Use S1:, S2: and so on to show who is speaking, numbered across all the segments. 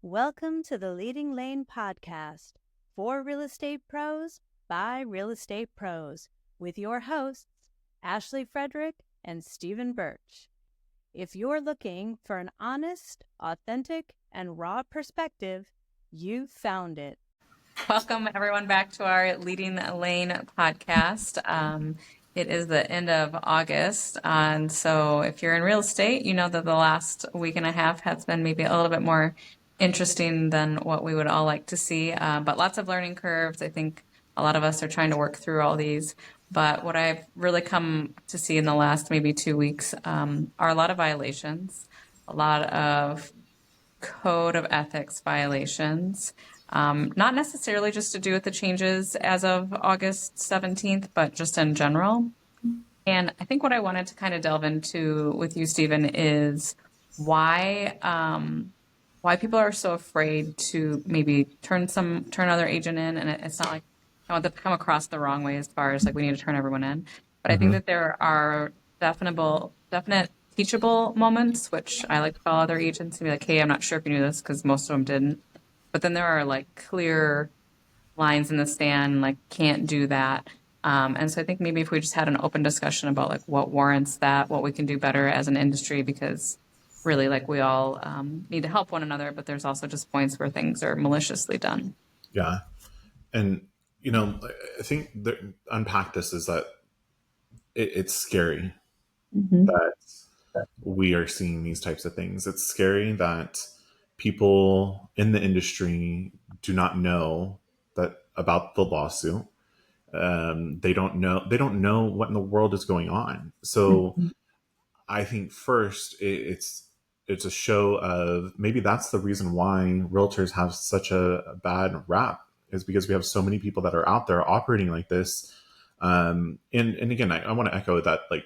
S1: Welcome to the Leading Lane podcast for real estate pros by real estate pros with your hosts, Ashley Frederick and Stephen Birch. If you're looking for an honest, authentic, and raw perspective, you found it.
S2: Welcome everyone back to our Leading Lane podcast. It is the end of August, and so if you're in real estate, you know that the last week and a half has been maybe a little bit more interesting than what we would all like to see, but lots of learning curves. I think a lot of us are trying to work through all these, but what I've really come to see in the last maybe 2 weeks are a lot of violations, a lot of code of ethics violations. Not necessarily just to do with the changes as of August 17th, but just in general. And I think what I wanted to kind of delve into with you, Stephen, is why people are so afraid to maybe turn other agent in. And it's not like I want that to come across the wrong way as far as like we need to turn everyone in. But I think that there are definite teachable moments, which I like to call other agents and be like, hey, I'm not sure if you knew this, because most of them didn't. But then there are like clear lines in the sand, like can't do that. And so I think maybe if we just had an open discussion about like what warrants that, what we can do better as an industry, because really like we all need to help one another, but there's also just points where things are maliciously done.
S3: Yeah. And, I think unpack this is that it's scary that we are seeing these types of things. It's scary that people in the industry do not know that about the lawsuit. They don't know what in the world is going on. So I think first it's a show of maybe that's the reason why realtors have such a bad rap, is because we have so many people that are out there operating like this. And again, I want to echo that, like,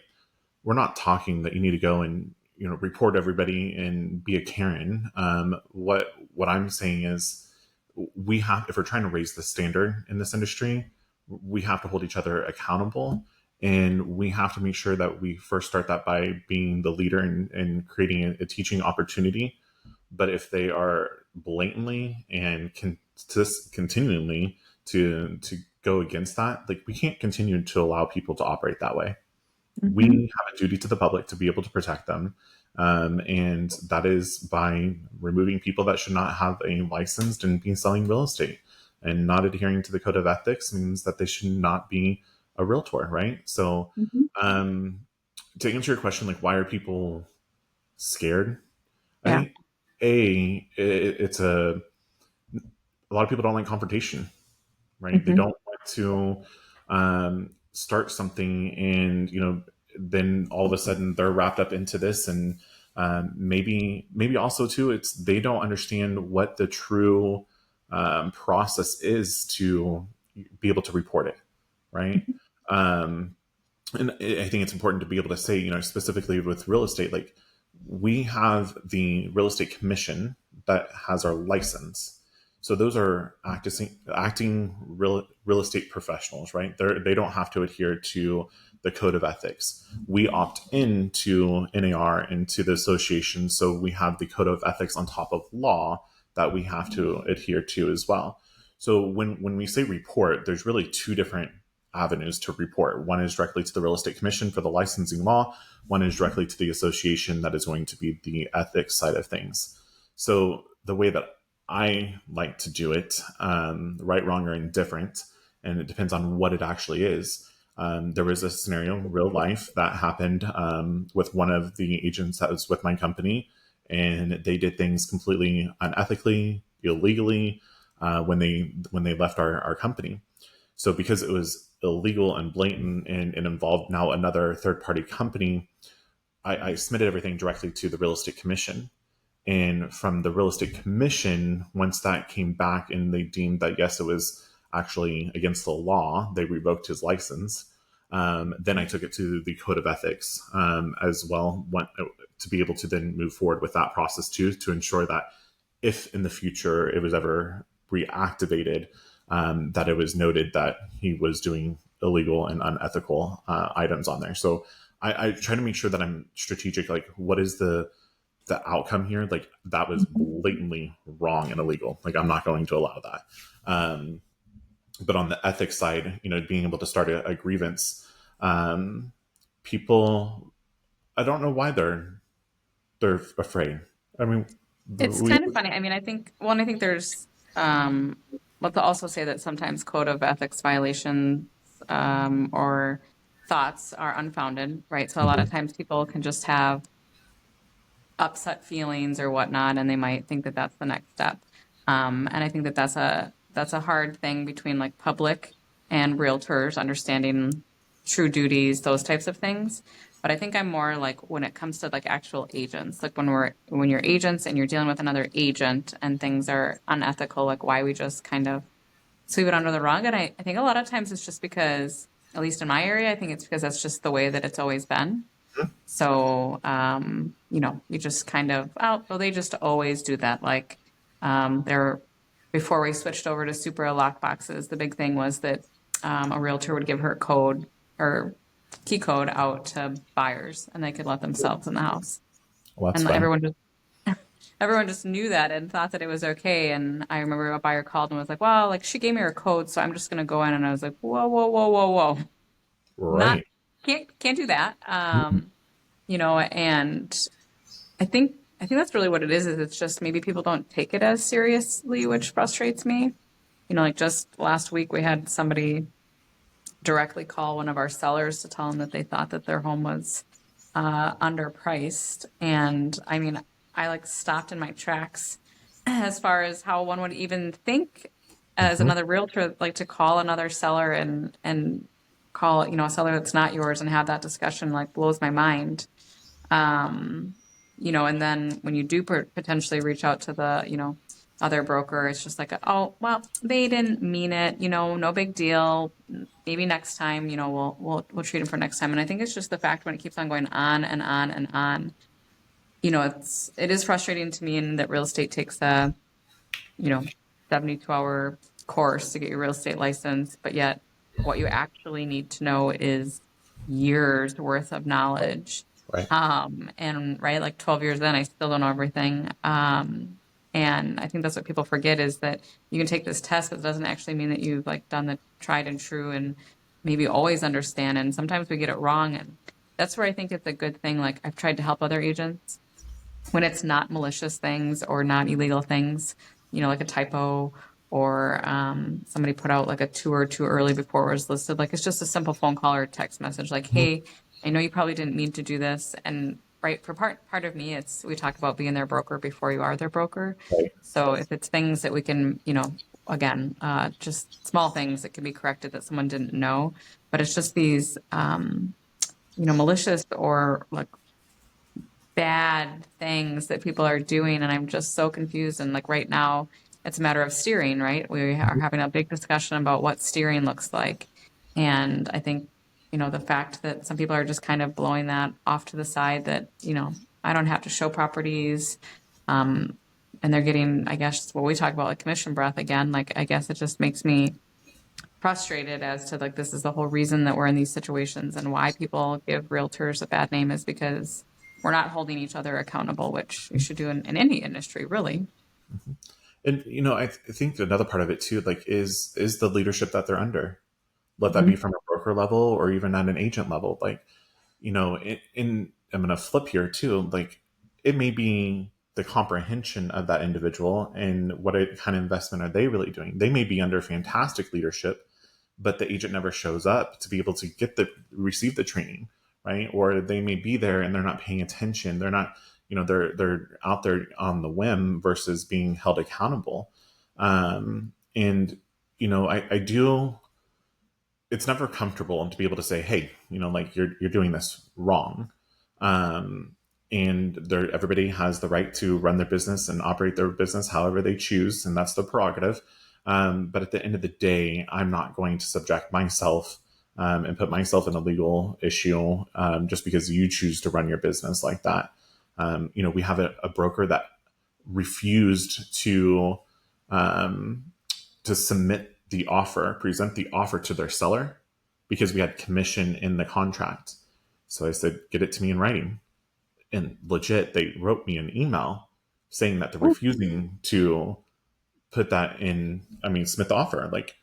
S3: we're not talking that you need to go and report everybody and be a Karen. What I'm saying is, if we're trying to raise the standard in this industry, we have to hold each other accountable, and we have to make sure that we first start that by being the leader and creating a teaching opportunity. But if they are blatantly and continually to go against that, like, we can't continue to allow people to operate that way. We have a duty to the public to be able to protect them. And that is by removing people that should not have a license and be selling real estate. And not adhering to the code of ethics means that they should not be a realtor, right? So to answer your question, like, why are people scared?
S2: Yeah.
S3: I think it's a lot of people don't like confrontation, right? They don't want to start something and then all of a sudden they're wrapped up into this. And maybe also too, it's they don't understand what the true process is to be able to report it, right? And I think it's important to be able to say, specifically with real estate, like, we have the real estate commission that has our license. So those are acting real estate professionals, right? They don't have to adhere to the code of ethics. We opt into NAR, into the association, so we have the code of ethics on top of law that we have to adhere to as well. So when we say report, there's really two different avenues to report. One is directly to the real estate commission for the licensing law. One is directly to the association that is going to be the ethics side of things. So the way that I like to do it, right, wrong, or indifferent, and it depends on what it actually is. There was a scenario in real life that happened with one of the agents that was with my company, and they did things completely unethically, illegally when they left our company. So because it was illegal and blatant and involved now another third-party company, I submitted everything directly to the real estate commission. And from the real estate commission, once that came back and they deemed that, yes, it was actually against the law, they revoked his license. Then I took it to the code of ethics as well, to be able to then move forward with that process too, to ensure that if in the future it was ever reactivated, that it was noted that he was doing illegal and unethical items on there. So I try to make sure that I'm strategic, like, what is the the outcome here, like that was blatantly wrong and illegal. Like I'm not going to allow that. But on the ethics side, being able to start a grievance, people, I don't know why they're afraid. I mean,
S2: It's kind of funny. I mean, I think there's, let's also say that sometimes code of ethics violations, or thoughts are unfounded, right? So a lot of times people can just have upset feelings or whatnot, and they might think that that's the next step. And I think that that's a hard thing between like public and realtors understanding true duties, those types of things. But I think I'm more like when it comes to like actual agents, like when you're agents and you're dealing with another agent and things are unethical, like why we just kind of sweep it under the rug. And I think a lot of times it's just because, at least in my area, I think it's because that's just the way that it's always been. So, you just kind of, well, they just always do that. Like, before we switched over to super lock boxes, the big thing was that a realtor would give her code or key code out to buyers, and they could let themselves in the house.
S3: Well, that's
S2: And
S3: fun.
S2: everyone just knew that and thought that it was okay. And I remember a buyer called and was like, "Well, like she gave me her code, so I'm just going to go in." And I was like, "Whoa, whoa, whoa, whoa, whoa! Not
S3: Right.
S2: can't do that." And I think that's really what it is it's just maybe people don't take it as seriously, which frustrates me. Like just last week we had somebody directly call one of our sellers to tell them that they thought that their home was underpriced. And I mean, I like stopped in my tracks as far as how one would even think as another realtor, like to call another seller and call, a seller that's not yours and have that discussion, like blows my mind. And then when you do potentially reach out to the, other broker, it's just like, oh, well, they didn't mean it, no big deal. Maybe next time, we'll treat them for next time. And I think it's just the fact when it keeps on going on and on and on, it is frustrating to me in that real estate takes a, 72-hour course to get your real estate license, but yet what you actually need to know is years worth of knowledge.
S3: Right.
S2: And right, like 12 years in, I still don't know everything. And I think that's what people forget is that you can take this test, but it doesn't actually mean that you've like done the tried and true and maybe always understand. And sometimes we get it wrong. And that's where I think it's a good thing. Like I've tried to help other agents when it's not malicious things or not illegal things, like a typo or somebody put out like a tour too early before it was listed. Like it's just a simple phone call or text message like, hey, I know you probably didn't mean to do this. And right, for part of me, we talk about being their broker before you are their broker.
S3: Right.
S2: So if it's things that we can, again, just small things that can be corrected that someone didn't know, but it's just these, malicious or like bad things that people are doing. And I'm just so confused. And like right now, it's a matter of steering, right? We are having a big discussion about what steering looks like. And I think, the fact that some people are just kind of blowing that off to the side that, I don't have to show properties. And they're getting, I guess, what we talk about, like commission breath again. Like, I guess it just makes me frustrated as to like, this is the whole reason that we're in these situations and why people give realtors a bad name is because we're not holding each other accountable, which you should do in any industry, really.
S3: And I think another part of it too, like is the leadership that they're under. Let that be from a broker level or even at an agent level. Like, I'm going to flip here too. Like, it may be the comprehension of that individual and what kind of investment are they really doing. They may be under fantastic leadership, but the agent never shows up to be able to receive the training, right? Or they may be there and they're not paying attention. They're not, they're out there on the whim versus being held accountable. And I do. It's never comfortable to be able to say, hey, like you're doing this wrong. And everybody has the right to run their business and operate their business however they choose, and that's their prerogative. But at the end of the day, I'm not going to subject myself and put myself in a legal issue just because you choose to run your business like that. We have a broker that refused to present the offer to their seller because we had commission in the contract. So I said, get it to me in writing. And legit, they wrote me an email saying that they're refusing to put that in, I mean, submit the offer. Like,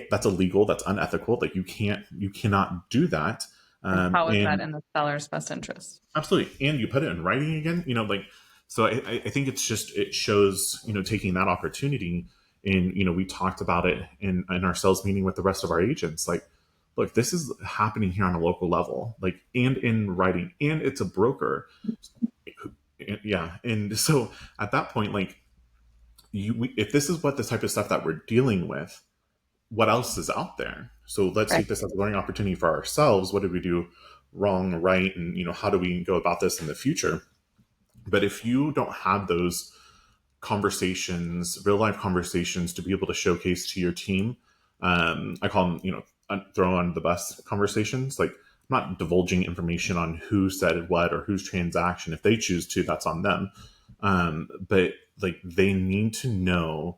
S3: that's illegal, that's unethical. Like, you cannot do that.
S2: And how is that
S3: And
S2: in the seller's best interest?
S3: absolutely. And you put it in writing again, like, so I think it's just, it shows, taking that opportunity. And, we talked about it in our sales meeting with the rest of our agents. Like, look, this is happening here on a local level, like, and in writing, and it's a broker. Yeah. And so at that point, like, if this is what the type of stuff that we're dealing with, what else is out there? So let's
S2: Right.
S3: take this as a learning opportunity for ourselves. What did we do wrong, right? And, how do we go about this in the future? But if you don't have those conversations, real life conversations to be able to showcase to your team, I call them, throw on the bus conversations. Like, I'm not divulging information on who said what or whose transaction. If they choose to, that's on them. But like, they need to know,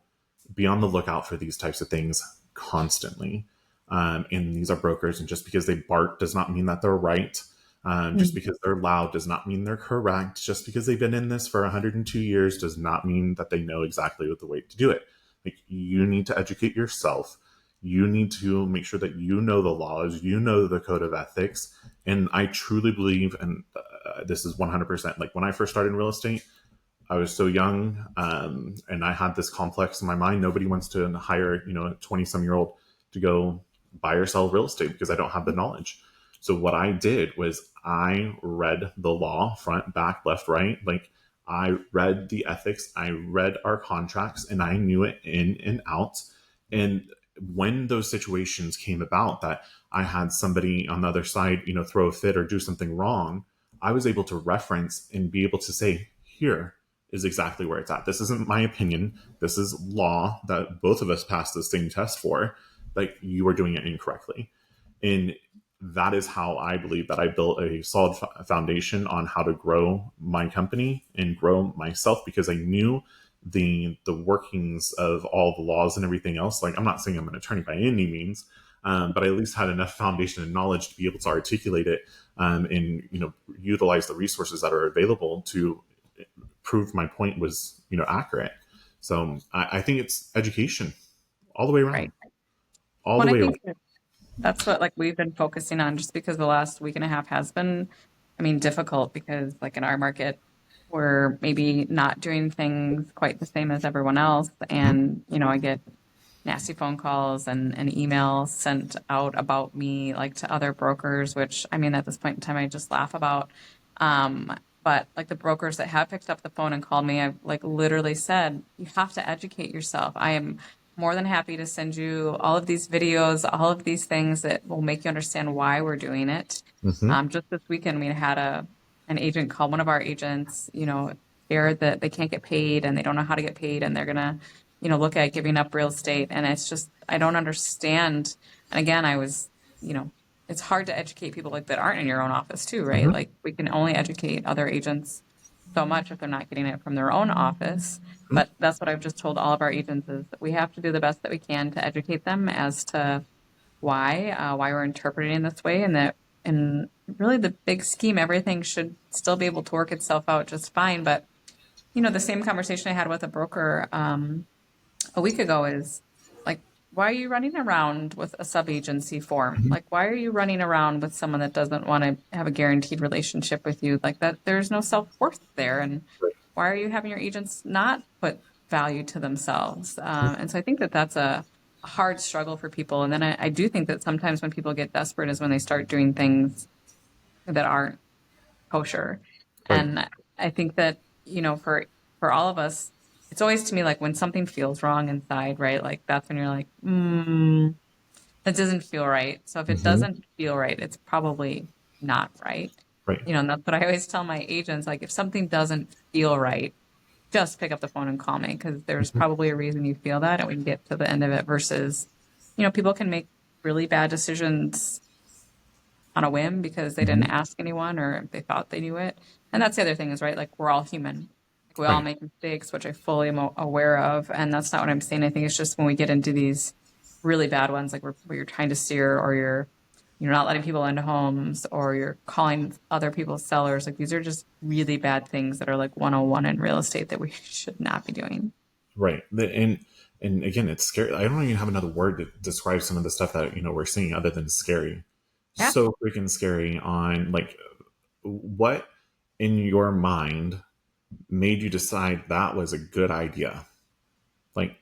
S3: be on the lookout for these types of things constantly. And these are brokers, and just because they bark does not mean that they're right. Just because they're loud does not mean they're correct. Just because they've been in this for 102 years does not mean that they know exactly what the way to do it. Like, you need to educate yourself. You need to make sure that you know the laws, you know the code of ethics. And I truly believe, and this is 100%, like, when I first started in real estate, I was so young, and I had this complex in my mind. Nobody wants to hire, a 20-some-year-old to go buy or sell real estate because I don't have the knowledge. So what I did was I read the law front, back, left, right. Like, I read the ethics, I read our contracts, and I knew it in and out. And when those situations came about that I had somebody on the other side, throw a fit or do something wrong, I was able to reference and be able to say, here is exactly where it's at. This isn't my opinion. This is law that both of us passed the same test for. Like, you are doing it incorrectly. And that is how I believe that I built a solid foundation on how to grow my company and grow myself, because I knew the workings of all the laws and everything else. Like, I'm not saying I'm an attorney by any means, but I at least had enough foundation and knowledge to be able to articulate it, and utilize the resources that are available to prove my point was accurate. So I think it's education all the way around,
S2: Right.
S3: all
S2: Well,
S3: the
S2: I
S3: way around.
S2: think that's what like we've been focusing on, just because the last week and a half has been, I mean, difficult, because like in our market, we're maybe not doing things quite the same as everyone else. And, I get nasty phone calls and emails sent out about me, like, to other brokers, which, I mean, at this point in time, I just laugh about. But like the brokers that have picked up the phone and called me, I've like literally said, you have to educate yourself. I am more than happy to send you all of these videos, all of these things that will make you understand why we're doing it.
S3: Mm-hmm.
S2: Just this weekend, we had an agent call one of our agents, scared that they can't get paid and they don't know how to get paid, and they're gonna, look at giving up real estate. And it's just, I don't understand. And again, I was, it's hard to educate people like that aren't in your own office too, right?
S3: Mm-hmm.
S2: Like, we can only educate other agents so much if they're not getting it from their own office. But that's what I've just told all of our agents, is that we have to do the best that we can to educate them as to why we're interpreting this way, and that in really the big scheme, everything should still be able to work itself out just fine. But, the same conversation I had with a broker a week ago is like, why are you running around with a sub-agency form? Like, why are you running around with someone that doesn't want to have a guaranteed relationship with you? Like, that there's no self-worth there. And why are you having your agents not put value to themselves? And so I think that that's a hard struggle for people. And then I do think that sometimes when people get desperate is when they start doing things that aren't kosher.
S3: Right.
S2: And I think that, for all of us, it's always, to me, like when something feels wrong inside, right? Like, that's when you're like, that doesn't feel right. So if it
S3: Mm-hmm.
S2: doesn't feel right, it's probably not right.
S3: Right.
S2: And that's what I always tell my agents. Like, if something doesn't feel right, just pick up the phone and call me, because there's probably a reason you feel that, and we can get to the end of it. Versus, people can make really bad decisions on a whim because they didn't
S3: Mm-hmm.
S2: ask anyone, or they thought they knew it. And that's the other thing, is, right, like, we're all human. Like, we all
S3: Right.
S2: make mistakes, which I fully am aware of. And that's not what I'm saying. I think it's just when we get into these really bad ones, like where you're trying to steer, or you're, you're not letting people into homes, or you're calling other people sellers. Like, these are just really bad things that are like 101 in real estate that we should not be doing.
S3: Right. And again, it's scary. I don't even have another word to describe some of the stuff that, we're seeing other than scary.
S2: Yeah.
S3: So freaking scary on like what in your mind made you decide that was a good idea? Like,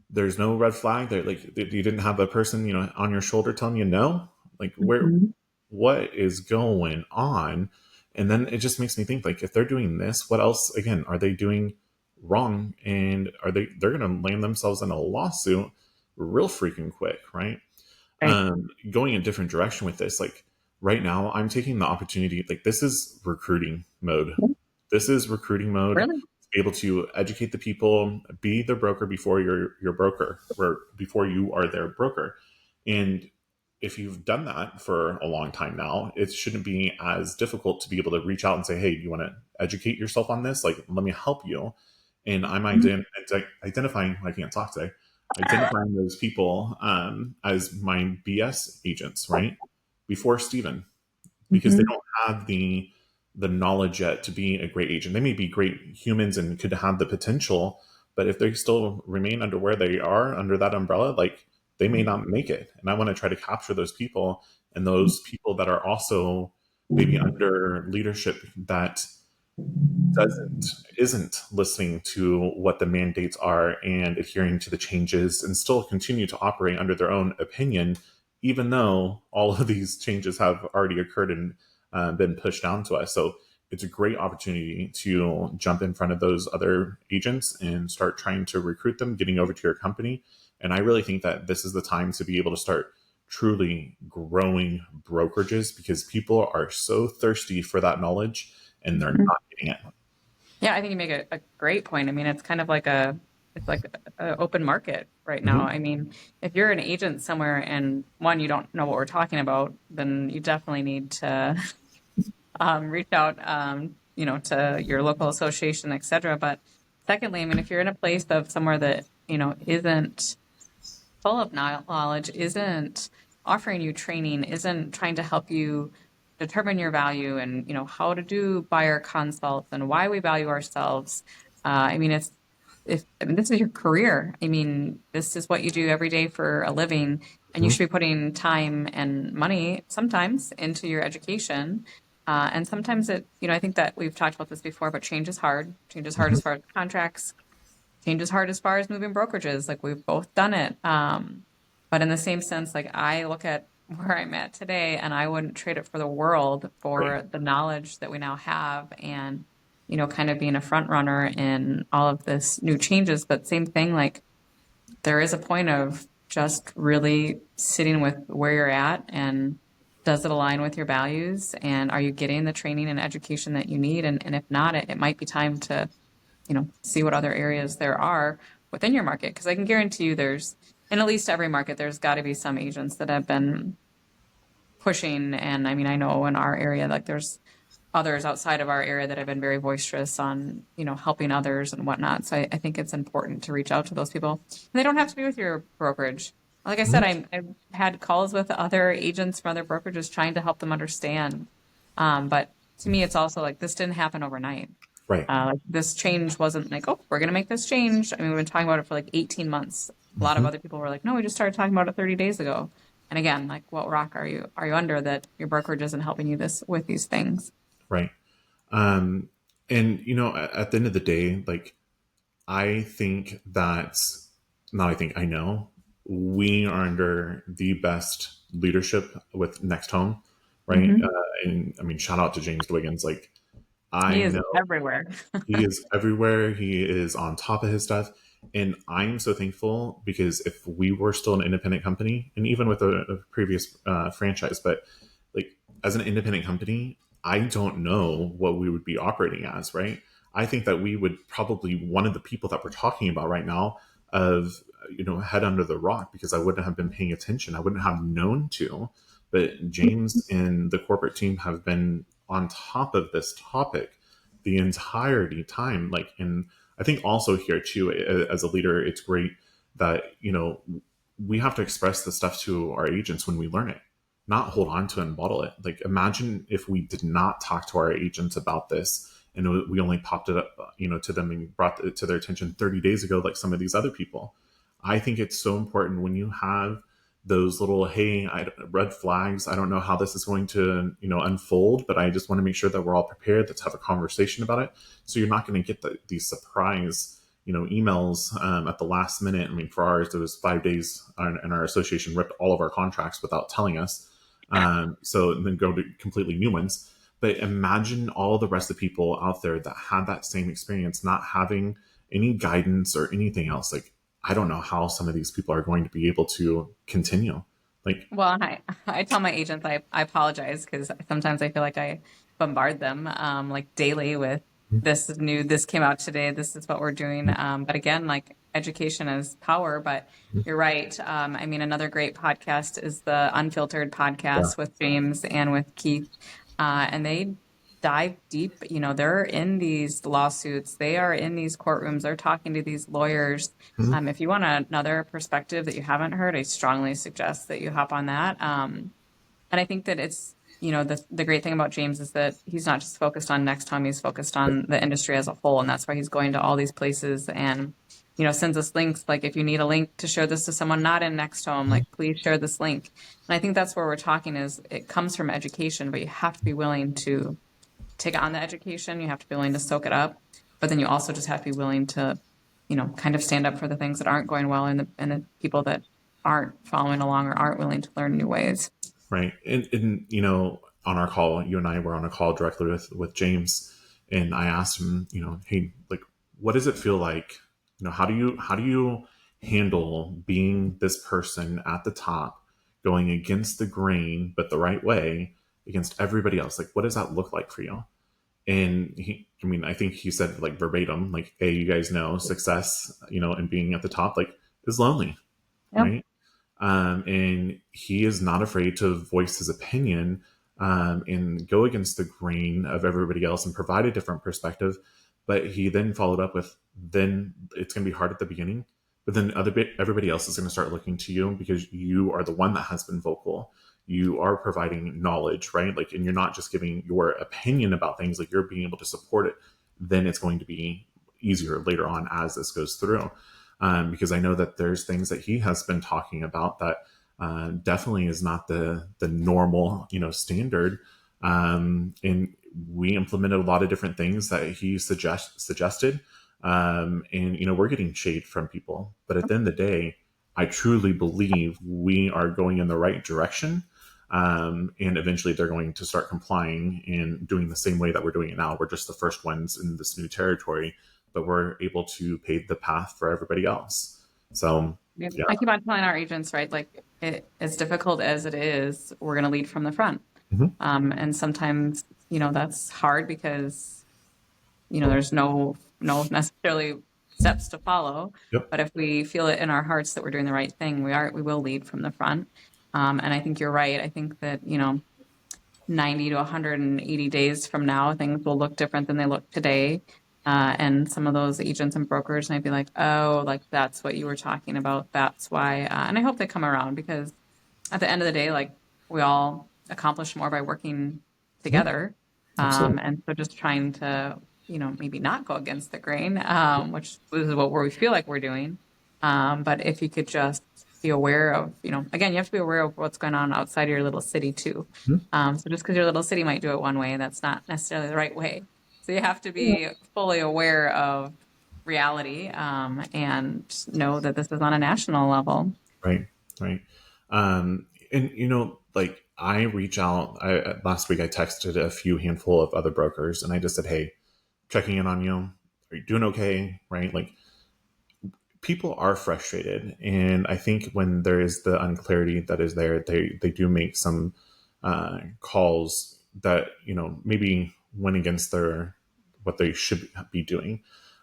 S3: there's no red flag there. Like, you didn't have a person, on your shoulder telling you no. Like, what is going on? And then it just makes me think, like, if they're doing this, what else again are they doing wrong? And they're going to land themselves in a lawsuit real freaking quick, right?
S2: Right.
S3: Going a different direction with this, like right now, I'm taking the opportunity. Like, this is recruiting mode. This is recruiting mode.
S2: Really?
S3: To be able to educate the people, be the broker before you're your broker, or before you are their broker. And if you've done that for a long time now, it shouldn't be as difficult to be able to reach out and say, hey, do you want to educate yourself on this? Like, let me help you. And I'm identifying, I can't talk today, identifying those people as my BS agents, right? Before Steven, because they don't have the knowledge yet to be a great agent. They may be great humans and could have the potential, but if they still remain under where they are, under that umbrella, like, they may not make it. And I want to try to capture those people, and those people that are also maybe under leadership that isn't listening to what the mandates are and adhering to the changes, and still continue to operate under their own opinion, even though all of these changes have already occurred and been pushed down to us. So it's a great opportunity to jump in front of those other agents and start trying to recruit them, getting over to your company. And I really think that this is the time to be able to start truly growing brokerages, because people are so thirsty for that knowledge and they're not getting it.
S2: Yeah, I think you make a great point. I mean, it's kind of like an open market right now. I mean, if you're an agent somewhere and one, you don't know what we're talking about, then you definitely need to reach out, to your local association, et cetera. But secondly, I mean, if you're in a place of somewhere that, isn't full of knowledge, isn't offering you training, isn't trying to help you determine your value and, how to do buyer consults and why we value ourselves. I mean, this is your career. I mean, this is what you do every day for a living, and you should be putting time and money sometimes into your education. And sometimes I think that we've talked about this before, but change is hard. Change is hard as far as contracts. Change is hard as far as moving brokerages. Like, we've both done it. But in the same sense, like, I look at where I'm at today and I wouldn't trade it for the world for the knowledge that we now have, and, kind of being a front runner in all of this new changes. But same thing, like, there is a point of just really sitting with where you're at, and does it align with your values, and are you getting the training and education that you need? And if not, it might be time to, see what other areas there are within your market. Because I can guarantee you there's, in at least every market, there's got to be some agents that have been pushing. And I mean, I know in our area, like, there's others outside of our area that have been very boisterous on, helping others and whatnot. So I think it's important to reach out to those people. And they don't have to be with your brokerage. Like I said, I've had calls with other agents from other brokerages trying to help them understand. But to me, it's also like, this didn't happen overnight.
S3: Right.
S2: Like, this change wasn't like, oh, we're going to make this change. I mean, we've been talking about it for like 18 months. A lot of other people were like, no, we just started talking about it 30 days ago. And again, like, what rock are you under that your brokerage isn't helping you with these things?
S3: Right. And, at the end of the day, like, I think that, not I think, I know, we are under the best leadership with Next Home, right? And I mean, shout out to James Dwiggins. Like,
S2: He is
S3: know
S2: everywhere.
S3: he is everywhere. He is on top of his stuff. And I'm so thankful, because if we were still an independent company, and even with a previous franchise, but like, as an independent company, I don't know what we would be operating as, right? I think that we would probably, one of the people that we're talking about right now, of, head under the rock, because I wouldn't have been paying attention. I wouldn't have known to. But James and the corporate team have been on top of this topic the entirety time. Like, and I think also here too, as a leader, it's great that, we have to express the stuff to our agents when we learn it. not hold on to it and bottle it. Like, imagine if we did not talk to our agents about this and we only popped it up, to them and brought it to their attention 30 days ago, like some of these other people. I think it's so important when you have those little, hey, red flags. I don't know how this is going to, unfold, but I just want to make sure that we're all prepared. Let's have a conversation about it. So you're not going to get these surprise, emails at the last minute. I mean, for ours, it was 5 days, and our association ripped all of our contracts without telling us. So then go to completely new ones. But imagine all the rest of the people out there that had that same experience, not having any guidance or anything else. Like, I don't know how some of these people are going to be able to continue. Like,
S2: Well, I tell my agents I apologize because sometimes I feel like I bombard them like daily with this came out today, this is what we're doing. But again, like education is power, but you're right. I mean, another great podcast is the Unfiltered
S3: yeah,
S2: podcast with James and with Keith. And they dive deep. They're in these lawsuits. They are in these courtrooms. They're talking to these lawyers. If you want another perspective that you haven't heard, I strongly suggest that you hop on that. And I think that it's, the great thing about James is that he's not just focused on Next Home, he's focused on the industry as a whole. And that's why he's going to all these places and, sends us links. Like if you need a link to show this to someone not in Next Home, like please share this link. And I think that's where we're talking is it comes from education, but you have to be willing to take on the education. You have to be willing to soak it up, but then you also just have to be willing to, kind of stand up for the things that aren't going well and the people that aren't following along or aren't willing to learn new ways.
S3: right. And on our call, you and I were on a call directly with James, and I asked him, hey, like, what does it feel like? How do you handle being this person at the top, going against the grain, but the right way against everybody else? Like, what does that look like for you? And I think he said like verbatim, like, hey, you guys know success, and being at the top, like, is lonely,
S2: Yep.
S3: right? And he is not afraid to voice his opinion, and go against the grain of everybody else and provide a different perspective. But he then followed up with, then it's going to be hard at the beginning, but then everybody else is going to start looking to you because you are the one that has been vocal. You are providing knowledge, right? Like, and you're not just giving your opinion about things, like you're being able to support it. Then it's going to be easier later on as this goes through. Because I know that there's things that he has been talking about that definitely is not the normal, standard. And we implemented a lot of different things that he suggested. And, we're getting shade from people. But at the end of the day, I truly believe we are going in the right direction. And eventually they're going to start complying and doing the same way that we're doing it now. We're just the first ones in this new territory, but we're able to pave the path for everybody else. So, yeah.
S2: I keep on telling our agents, right? Like as difficult as it is, we're going to lead from the front. And sometimes, that's hard because, there's no necessarily steps to follow.
S3: Yep.
S2: But if we feel it in our hearts that we're doing the right thing, we will lead from the front. And I think you're right. I think that, 90 to 180 days from now, things will look different than they look today. And some of those agents and brokers might be like, oh, like that's what you were talking about. That's why. And I hope they come around because at the end of the day, like we all accomplish more by working together. And so just trying to, maybe not go against the grain, which is where we feel like we're doing. But if you could just be aware of, again, you have to be aware of what's going on outside of your little city too. So just because your little city might do it one way, that's not necessarily the right way. So you have to be fully aware of reality and know that this is on a national level.
S3: Right. And, like I reach out, last week I texted a few handful of other brokers and I just said, hey, checking in on you. Are you doing okay? Right. Like people are frustrated. And I think when there is the unclarity that is there, they do make some calls that, maybe went against what they should be doing.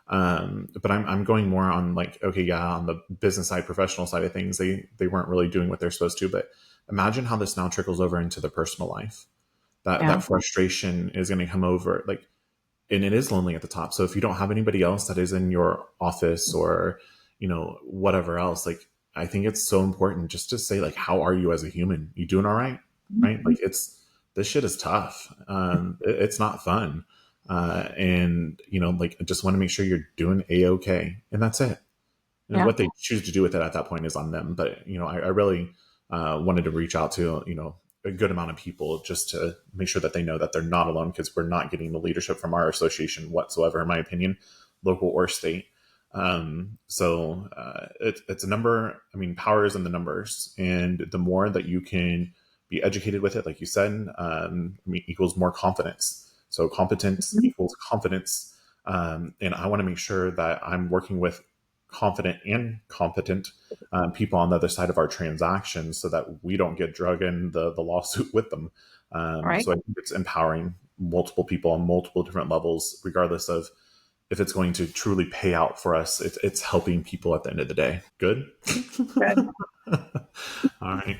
S3: But I'm going more on like, okay, yeah, on the business side, professional side of things, they weren't really doing what they're supposed to. But imagine how this now trickles over into the personal life. That frustration is going to come over, like, and it is lonely at the top. So if you don't have anybody else that is in your office or, whatever else, like, I think it's so important just to say, like, how are you as a human? You doing all right? right? Like this shit is tough. It's not fun. And like I just want to make sure you're doing a-okay, and that's it. And
S2: Yeah.
S3: what they choose to do with it at that point is on them. But I really wanted to reach out to a good amount of people just to make sure that they know that they're not alone, because we're not getting the leadership from our association whatsoever, in my opinion, local or state. So it's a number. I mean, power is in the numbers, and the more that you can be educated with it, like you said, equals more confidence. So competence equals confidence. And I want to make sure that I'm working with confident and competent people on the other side of our transactions, so that we don't get drug in the lawsuit with them.
S2: Right.
S3: So I think it's empowering multiple people on multiple different levels, regardless of if it's going to truly pay out for us. It's helping people at the end of the day. Good.
S2: Good.
S3: All right.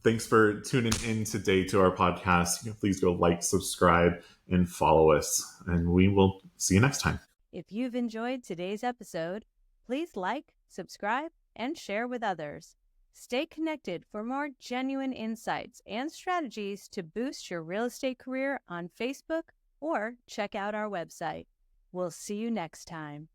S3: Thanks for tuning in today to our podcast. Please go like, subscribe, and follow us, and we will see you next time.
S1: If you've enjoyed today's episode, please like, subscribe, and share with others. Stay connected for more genuine insights and strategies to boost your real estate career on Facebook, or check out our website. We'll see you next time.